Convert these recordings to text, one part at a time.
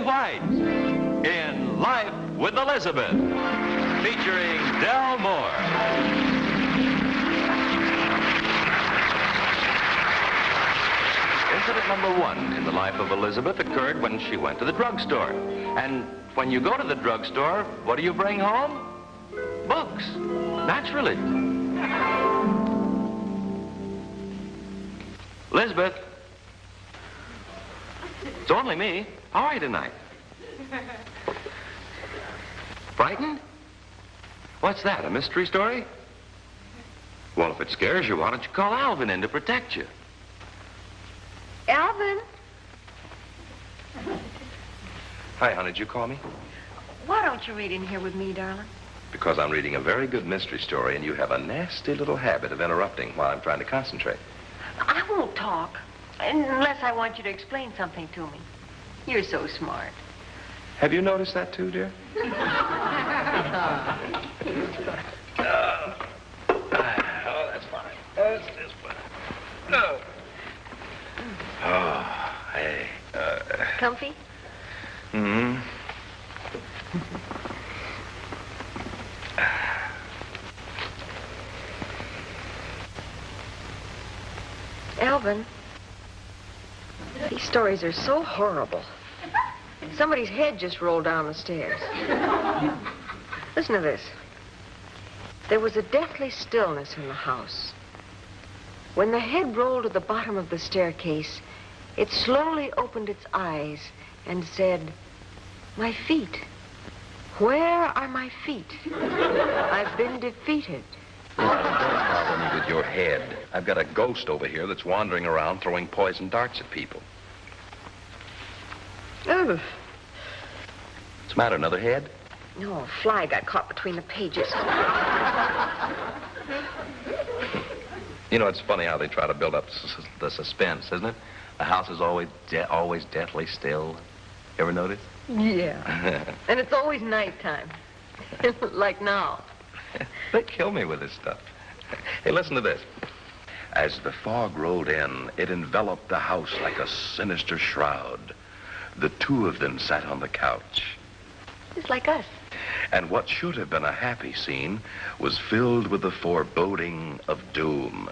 White in Life with Elizabeth, featuring Del Moore. Incident number 1 in the life of Elizabeth occurred when she went to the drugstore. And when you go to the drugstore, what do you bring home? Books, naturally. Elizabeth. It's only me. How are you tonight? Frightened? What's that, a mystery story? Well, if it scares you, why don't you call Alvin in to protect you? Alvin? Hi, honey, did you call me? Why don't you read in here with me, darling? Because I'm reading a very good mystery story, and you have a nasty little habit of interrupting while I'm trying to concentrate. I won't talk, unless I want you to explain something to me. You're so smart. Have you noticed that too, dear? Oh, that's fine. That's just fine. No. Oh, hey. Comfy? Mm-hmm. Alvin, these stories are so horrible. Somebody's head just rolled down the stairs. Listen to this. There was a deathly stillness in the house. When the head rolled to the bottom of the staircase, it slowly opened its eyes and said, "My feet. Where are my feet? I've been defeated." Don't bother me with your head. I've got a ghost over here that's wandering around throwing poison darts at people. Ugh. What's the matter, another head? No, a fly got caught between the pages. You know, it's funny how they try to build up the suspense, isn't it? The house is always deathly still. You ever notice? Yeah. And it's always nighttime. Like now. They kill me with this stuff. Hey, listen to this. As the fog rolled in, it enveloped the house like a sinister shroud. The two of them sat on the couch. Just like us. And what should have been a happy scene was filled with the foreboding of doom.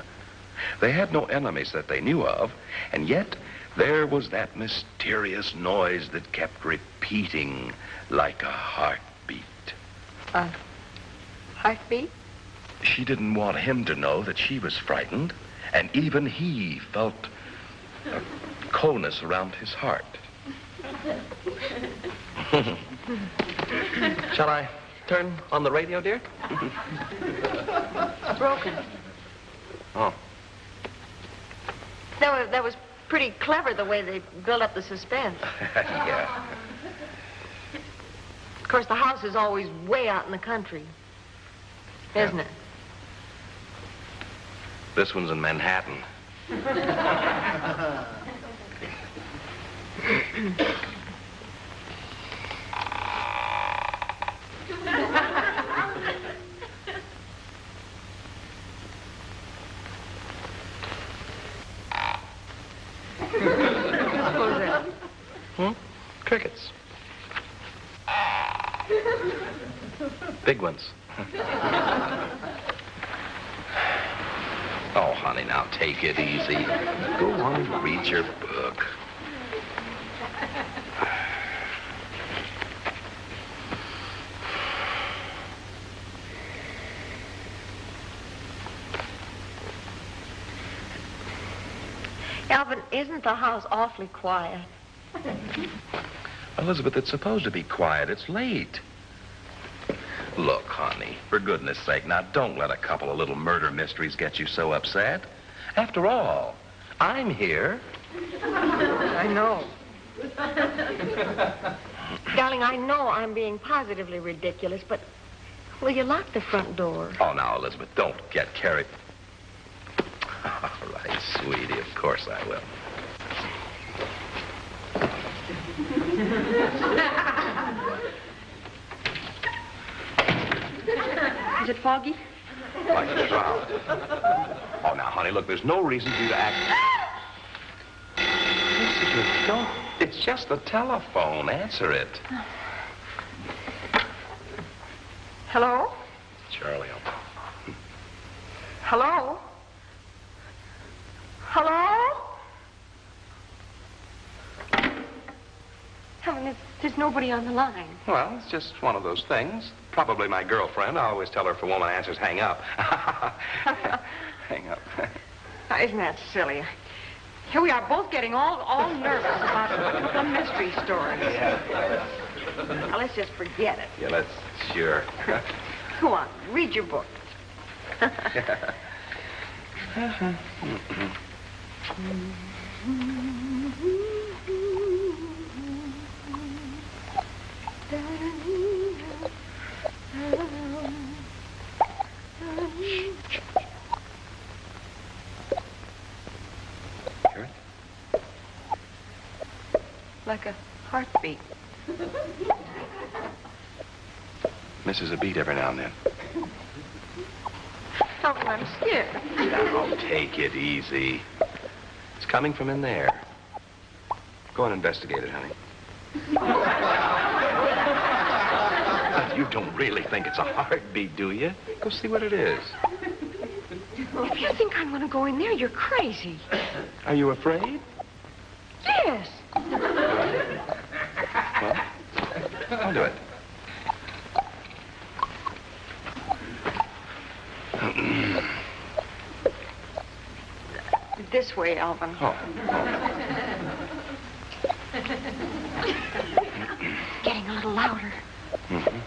They had no enemies that they knew of, and yet there was that mysterious noise that kept repeating like a heartbeat. Heartbeat? She didn't want him to know that she was frightened, and even he felt a coldness around his heart. Shall I turn on the radio, dear? Broken. Oh. That was pretty clever, the way they built up the suspense. Yeah. Of course, the house is always way out in the country. Isn't it? This one's in Manhattan. What was that? Crickets. Big ones. Oh, honey, now take it easy. Go on and read your book. Alvin, isn't the house awfully quiet? Elizabeth, it's supposed to be quiet. It's late. Look, honey, for goodness sake, now don't let a couple of little murder mysteries get you so upset. After all, I'm here. I know. Darling, I know I'm being positively ridiculous, but will you lock the front door? Oh, now, Elizabeth, don't get carried. All right, sweetie, of course I will. Is it foggy? Like a shroud. Oh, now, honey, look, there's no reason for you to act... Elizabeth, don't. It's just the telephone. Answer it. Hello? Charlie, Hello? Hello? Helen, there's nobody on the line. Well, it's just one of those things. Probably my girlfriend. I always tell her if a woman answers, hang up. Hang up. Isn't that silly? Here we are both getting all nervous about a couple of mystery stories. Yeah. Now, let's just forget it. Yeah, let's, sure. Go on, read your book. Sure. Like a heartbeat. Misses a beat every now and then. Oh, I'm scared. Now, take it easy. It's coming from in there. Go and investigate it, honey. You don't really think it's a heartbeat, do you? Go see what it is. If you think I'm going to go in there, you're crazy. Are you afraid? Yes. Well, I'll do it. This way, Alvin. Oh. Getting a little louder. Mm-hmm.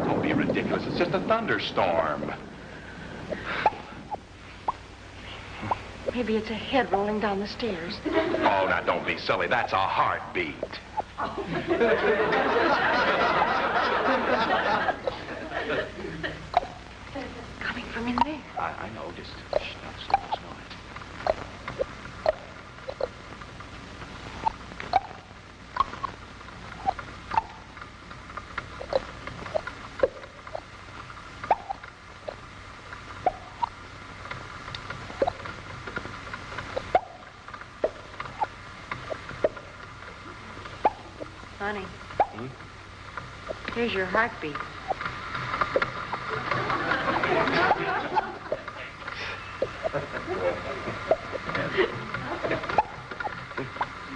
Don't be ridiculous. It's just a thunderstorm. Maybe it's a head rolling down the stairs. Oh, now don't be silly. That's a heartbeat. Coming from in there. I know. Just shh, not so much noise. Honey. Here's your heartbeat.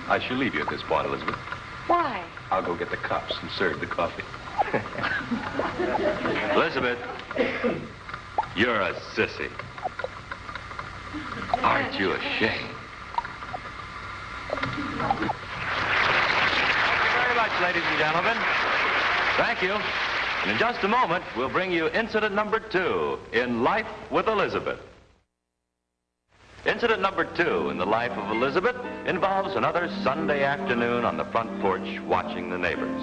I shall leave you at this point, Elizabeth. Why? I'll go get the cups and serve the coffee. Elizabeth, you're a sissy. Aren't you ashamed? Thank you very much, ladies and gentlemen. Thank you. And in just a moment, we'll bring you incident number 2 in Life with Elizabeth. Incident number 2 in the life of Elizabeth involves another Sunday afternoon on the front porch watching the neighbors.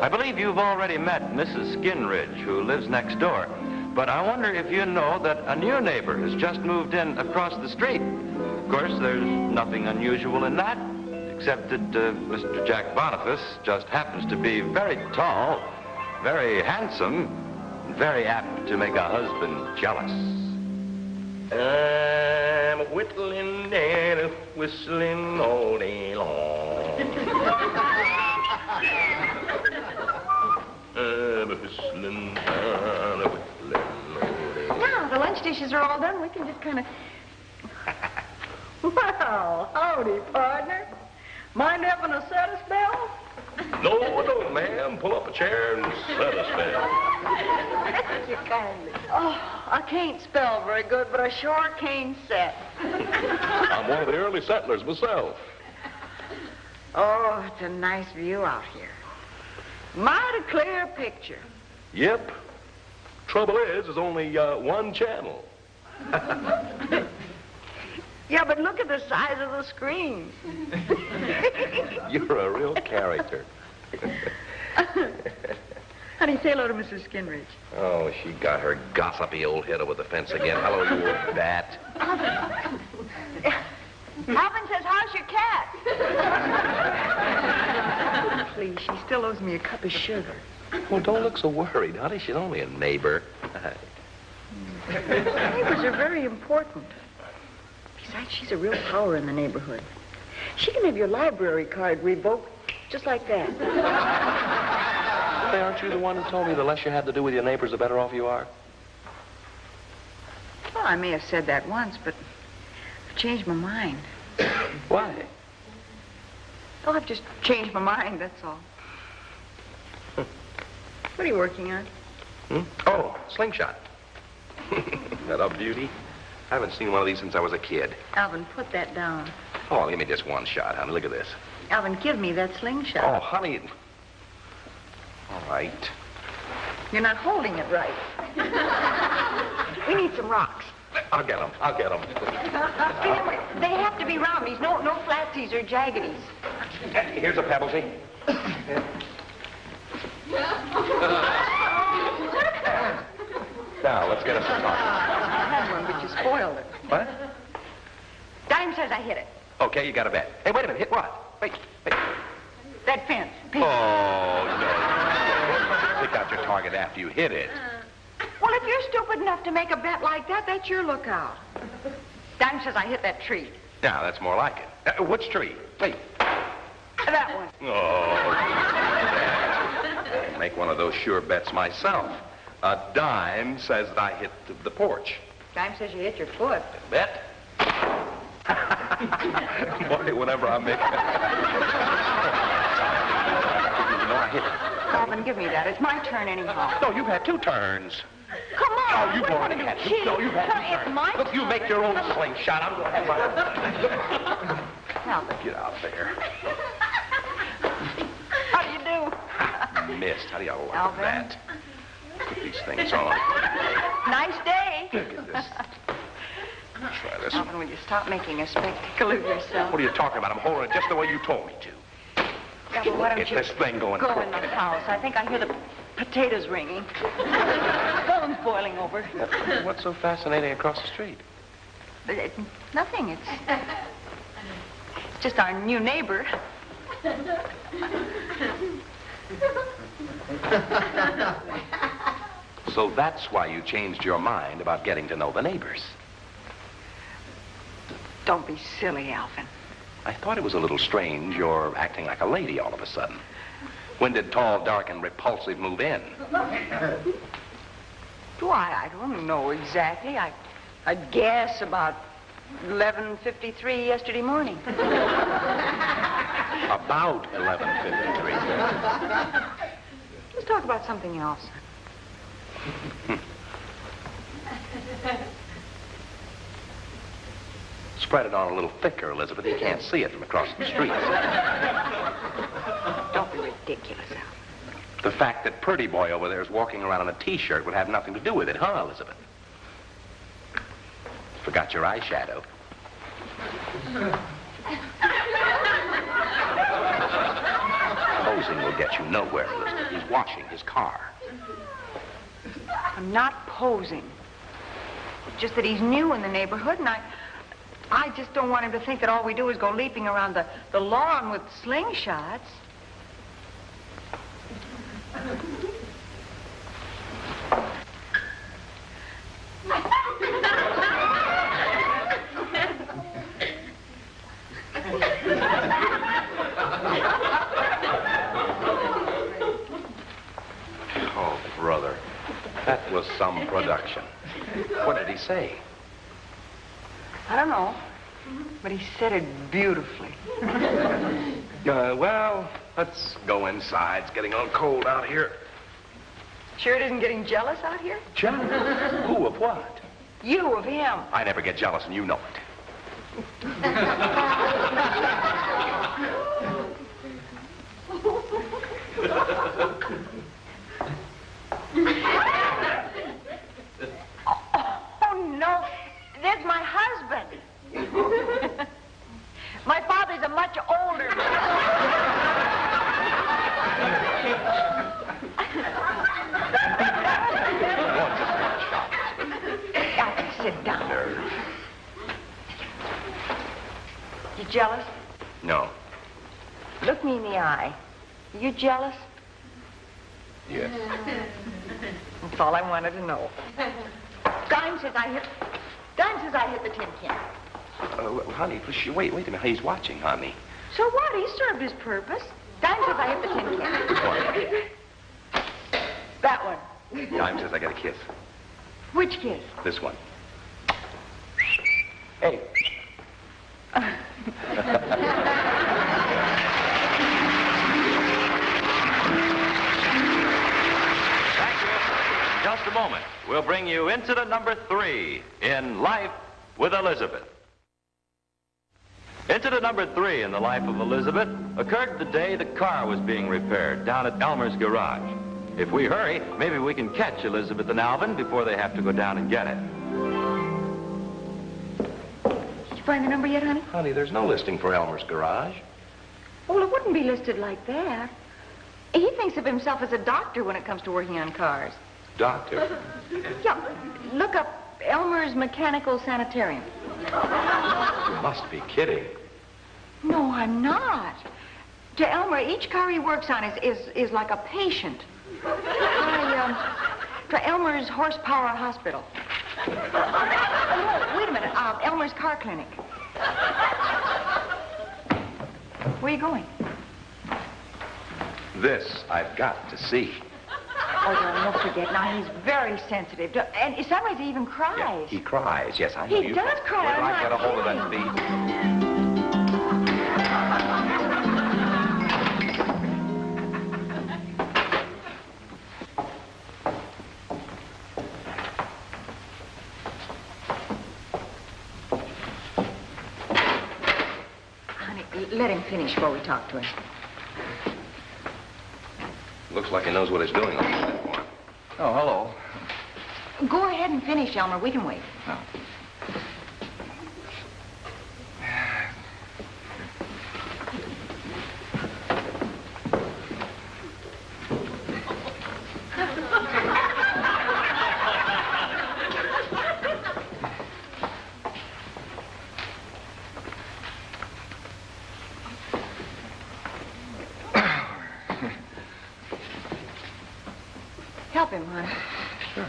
I believe you've already met Mrs. Skinridge, who lives next door. But I wonder if you know that a new neighbor has just moved in across the street. Of course, there's nothing unusual in that, except that Mr. Jack Boniface just happens to be very tall, very handsome, and very apt to make a husband jealous. I'm whittling and whistling all day long. I'm whistling and whistling all day long. Now, the lunch dishes are all done. We can just kind of... Well, howdy, partner. Mind helping us set a spell? No, ma'am. Pull up a chair and set a spell. Thank you kindly. Oh, I can't spell very good, but I sure can set. I'm one of the early settlers myself. Oh, it's a nice view out here. Mighty clear picture. Yep. Trouble is, there's only one channel. Yeah, but look at the size of the screen. You're a real character. Honey, say hello to Mrs. Skinridge. Oh, she got her gossipy old head over the fence again. Hello, you old bat. Alvin says, how's your cat? Please, she still owes me a cup of sugar. Well, don't look so worried, honey. She's only a neighbor. Neighbors are very important. Besides, she's a real power in the neighborhood. She can have your library card revoked just like that. Hey, aren't you the one who told me the less you have to do with your neighbors, the better off you are? Well, I may have said that once, but I've changed my mind. Why? Oh, I've just changed my mind, that's all. What are you working on? Oh, Slingshot. That a beauty? I haven't seen one of these since I was a kid. Alvin, put that down. Oh, give me just one shot, honey. Look at this. Alvin, give me that slingshot. Oh, honey. All right. You're not holding it right. We need some rocks. I'll get them. They have to be roundies, no flatsies or jaggities. Here's a pebble, see? Now, let's get us some rocks. I had one, but you spoiled it. What? Dime says I hit it. Okay, you got a bet. Hey, wait a minute. Hit what? Wait. That fence. Oh, no. Pick out your target after you hit it. Well, if you're stupid enough to make a bet like that, that's your lookout. Dime says I hit that tree. Now, that's more like it. Which tree? Wait. That one. Oh. I'll make one of those sure bets myself. A dime says that I hit the porch. Dime says you hit your foot. Bet? Boy, whenever I make you know, I hit it. Alvin, give me that. It's my turn anyhow. No, you've had 2 turns. Come on. Oh, you've What already do you had do, 2. kid? No, you've had 2 turns. It's my Look, you turn. make your own slingshot. I'm going to have my... Alvin. Get out there. How do you do? Missed. How do you like Alvin? that? Put these things on. Nice day. Look at this. Try this. Alvin, will you stop making a spectacle of yourself? What are you talking about? I'm holding it just the way you told me to. Yeah, well, why don't Get you this thing going go quick. in the house? I think I hear the potatoes ringing. Phone's boiling over. What's so fascinating across the street? Nothing. It's just our new neighbor. So that's why you changed your mind about getting to know the neighbors. Don't be silly, Alvin. I thought it was a little strange you're acting like a lady all of a sudden. When did tall, dark, and repulsive move in? I don't know exactly. I'd guess about 11:53 yesterday morning. About 11:53. Let's talk about something else. Spread it on a little thicker, Elizabeth. You can't see it from across the street. Don't be ridiculous, Alvin. The fact that Purdy Boy over there is walking around in a T-shirt would have nothing to do with it, huh, Elizabeth? Forgot your eyeshadow. Posing will get you nowhere, Elizabeth. He's washing his car. I'm not posing. Just that he's new in the neighborhood, and I just don't want him to think that all we do is go leaping around the lawn with slingshots. Oh, brother. That was some production. What did he say? I don't know, but he said it beautifully. Well, let's go inside. It's getting a little cold out here. Sure it isn't getting jealous out here? Jealous? Who of what? You of him. I never get jealous, and you know Oh, no. There's my husband. My father's a much older Sit down. Nerve. You jealous? No. Look me in the eye. You jealous? Yes. That's all I wanted to know. Dime says I hit the tin can. Honey, wait a minute. He's watching, honey. So what? He served his purpose. Dime says I hit the tin can. Which one? That one. Dime says I got a kiss. Which kiss? This one. Hey. Just a moment. We'll bring you incident number 3 in Life with Elizabeth. Incident number 3 in the life of Elizabeth occurred the day the car was being repaired down at Elmer's garage. If we hurry, maybe we can catch Elizabeth and Alvin before they have to go down and get it. Did you find the number yet, honey? Honey, there's no listing for Elmer's garage. Well, it wouldn't be listed like that. He thinks of himself as a doctor when it comes to working on cars. Doctor? Yeah, look up Elmer's Mechanical Sanitarium. You must be kidding. No, I'm not. To Elmer, each car he works on is like a patient. To Elmer's Horsepower Hospital. Oh, wait a minute. Elmer's Car Clinic. Where are you going? This I've got to see. Oh, don't forget. Now, he's very sensitive. And sometimes he even cries. Yeah, he cries. Yes, I know. He does cry. Where do I I'm get a not hold of that beat? Honey, let him finish before we talk to him. Looks like he knows what he's doing on the platform. Oh, hello. Go ahead and finish, Elmer. We can wait. Oh. Help him, honey. Sure.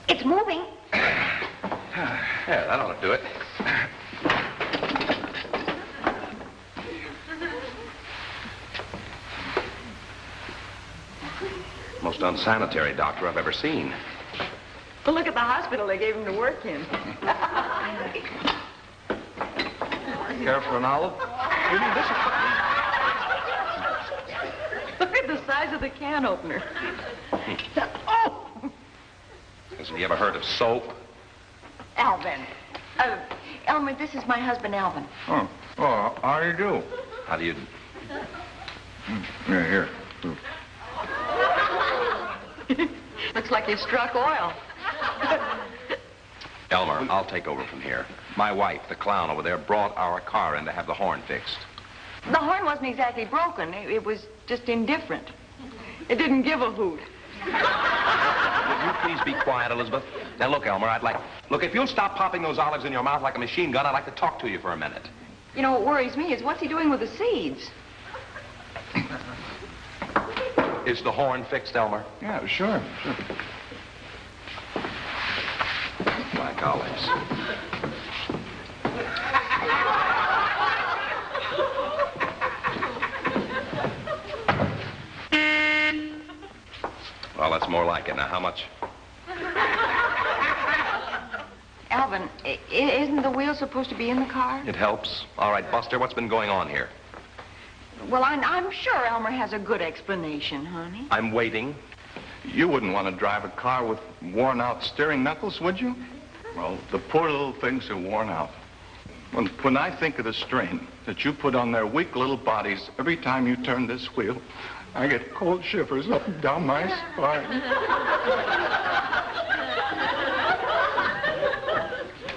It's moving. Yeah, that ought to do it. Most unsanitary doctor I've ever seen. Well, look at the hospital they gave him to work in. Care for an olive? You mean this Look at the size of the can opener. Oh! Hasn't he ever heard of soap? Alvin. Elmer, this is my husband, Alvin. Oh, how do you do? How do you... Here. Looks like you struck oil. Elmer, I'll take over from here. My wife, the clown over there, brought our car in to have the horn fixed. The horn wasn't exactly broken. It was just indifferent. It didn't give a hoot. Will you please be quiet, Elizabeth? Now, look, Elmer, Look, if you'll stop popping those olives in your mouth like a machine gun, I'd like to talk to you for a minute. You know, what worries me is what's he doing with the seeds? Is the horn fixed, Elmer? Yeah, sure. Black olives. Well, that's more like it. Now, how much? Alvin, isn't the wheel supposed to be in the car? It helps. All right, Buster, what's been going on here? Well, I'm sure Elmer has a good explanation, honey. I'm waiting. You wouldn't want to drive a car with worn-out steering knuckles, would you? Well, the poor little things are worn out. When I think of the strain that you put on their weak little bodies every time you turn this wheel, I get cold shivers up and down my spine.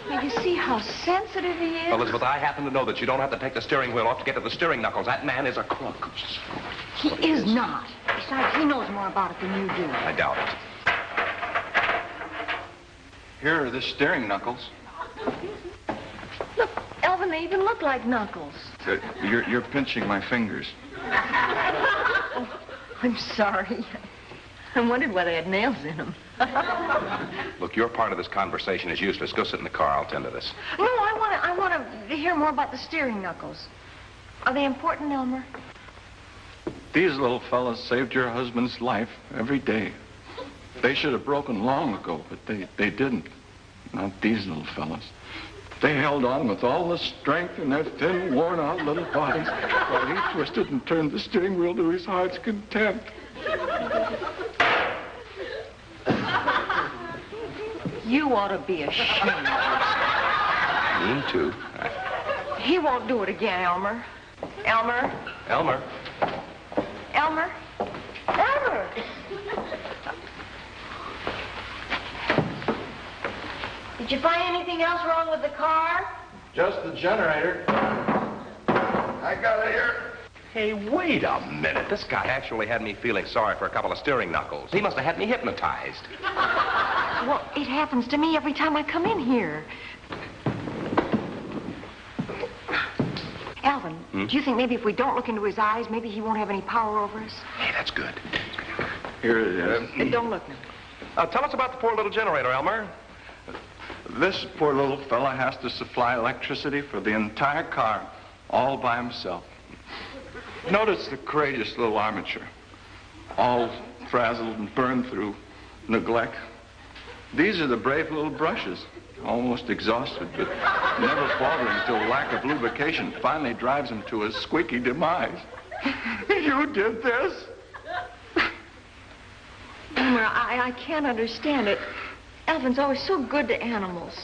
Now, you see how sensitive he is? Elizabeth, I happen to know that you don't have to take the steering wheel off to get to the steering knuckles. That man is a crook. He is not. Besides, he knows more about it than you do. I doubt it. Here are the steering knuckles. Look, Elvin, Elvin, they even look like knuckles. You're pinching my fingers. Oh, I'm sorry. I wondered why they had nails in them. Look, your part of this conversation is useless. Go sit in the car. I'll tend to this. No, I want to hear more about the steering knuckles. Are they important, Elmer? These little fellas saved your husband's life every day. They should have broken long ago, but they didn't. Not these little fellas. They held on with all the strength in their thin, worn-out little bodies while he twisted and turned the steering wheel to his heart's content. You ought to be ashamed of yourself. Me too. He won't do it again, Elmer. Elmer? Elmer. Elmer? Elmer! Did you find anything else wrong with the car? Just the generator. I got it here. Hey, wait a minute. This guy actually had me feeling sorry for a couple of steering knuckles. He must have had me hypnotized. Well, it happens to me every time I come in here. Alvin, do you think maybe if we don't look into his eyes, maybe he won't have any power over us? Hey, that's good. Here it is. Don't look now. Tell us about the poor little generator, Elmer. This poor little fella has to supply electricity for the entire car, all by himself. Notice the courageous little armature, all frazzled and burned through neglect. These are the brave little brushes, almost exhausted, but never faltering until lack of lubrication finally drives him to a squeaky demise. You did this? Elmer, I can't understand it. Alvin's always so good to animals.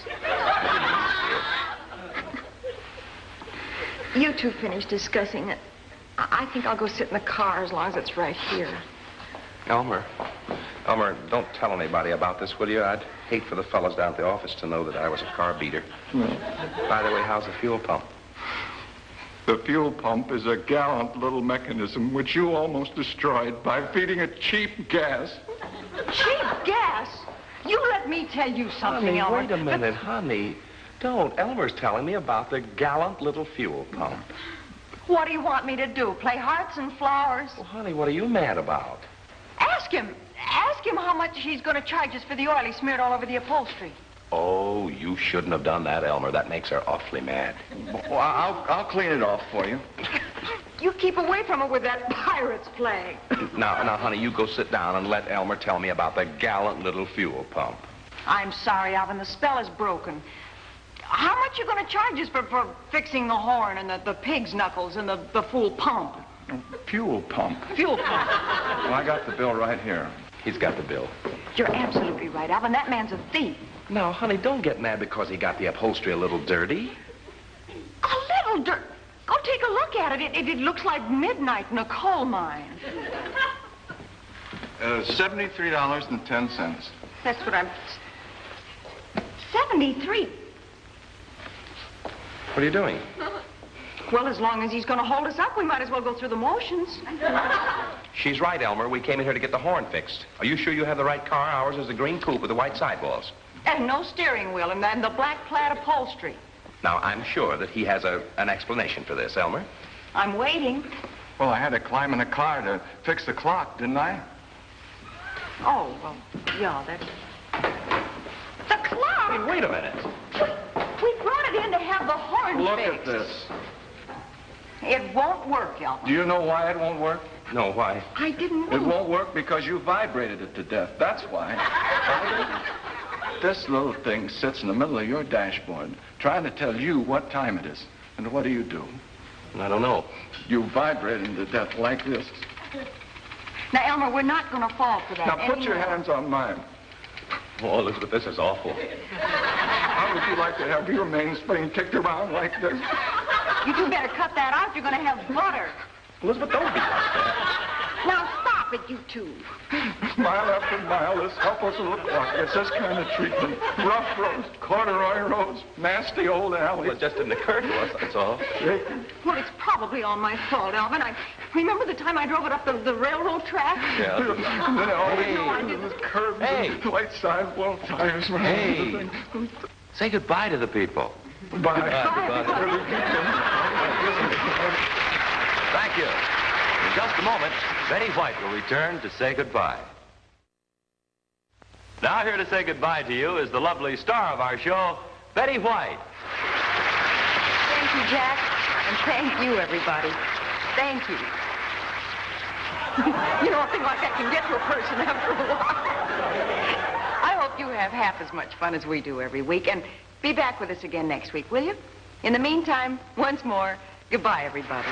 You two finish discussing it. I think I'll go sit in the car as long as it's right here. Elmer, don't tell anybody about this, will you? I'd hate for the fellas down at the office to know that I was a car beater. No. By the way, how's the fuel pump? The fuel pump is a gallant little mechanism which you almost destroyed by feeding it cheap gas. Cheap gas? You let me tell you something, Honey, Elmer. wait a minute, honey. Don't. Elmer's telling me about the gallant little fuel pump. What do you want me to do? Play hearts and flowers? Well, honey, what are you mad about? Ask him. Ask him how much he's going to charge us for the oil he smeared all over the upholstery. Oh, you shouldn't have done that, Elmer. That makes her awfully mad. Well, I'll clean it off for you. You keep away from it with that pirate's flag. Now, honey, you go sit down and let Elmer tell me about the gallant little fuel pump. I'm sorry, Alvin. The spell is broken. How much you going to charge us for fixing the horn and the pig's knuckles and the fool pump? Fuel pump. Fuel pump. Well, I got the bill right here. He's got the bill. You're absolutely right, Alvin. That man's a thief. Now, honey, don't get mad because he got the upholstery a little dirty. A little dirt. Go take a look at it. It looks like midnight in a coal mine. $73.10. That's what I'm... 73. What are you doing? Well, as long as he's going to hold us up, we might as well go through the motions. She's right, Elmer. We came in here to get the horn fixed. Are you sure you have the right car? Ours is the green coupe with the white sidewalls. And no steering wheel, and the black plaid upholstery. Now, I'm sure that he has an explanation for this, Elmer. I'm waiting. Well, I had to climb in a car to fix the clock, didn't I? Oh, well, yeah, that's... The clock! Hey, wait a minute. We brought it in to have the horn Look fixed. at this. It won't work, Elmer. Do you know why it won't work? No, why? I didn't know. It won't work because you vibrated it to death. That's why. This little thing sits in the middle of your dashboard trying to tell you what time it is. And what do? I don't know. You vibrate it to death like this. Now, Elmer, we're not going to fall for that Now, put your anymore. hands on mine. Oh, Elizabeth, this is awful. How would you like to have your mainspring kicked around like this? You two better cut that out. You're going to have butter. Elizabeth, don't be like that. Now, stop it, you two. Mile after mile, this helpless little clock gets this kind of treatment. Rough roads, corduroy roads, nasty old alleys. Well, it just didn't occur to us, that's all. Well, it's probably all my fault, Alvin. I remember the time I drove it up the railroad track? Yeah. And then all Hey. no, I didn't. Curves Hey. and white sidewall tires. Hey. Say goodbye to the people. Goodbye. Thank you. In just a moment, Betty White will return to say goodbye. Now here to say goodbye to you is the lovely star of our show, Betty White. Thank you, Jack. And thank you, everybody. Thank you. You know, a thing like that can get to a person after a while. I hope you have half as much fun as we do every week. And be back with us again next week, will you? In the meantime, once more, goodbye, everybody.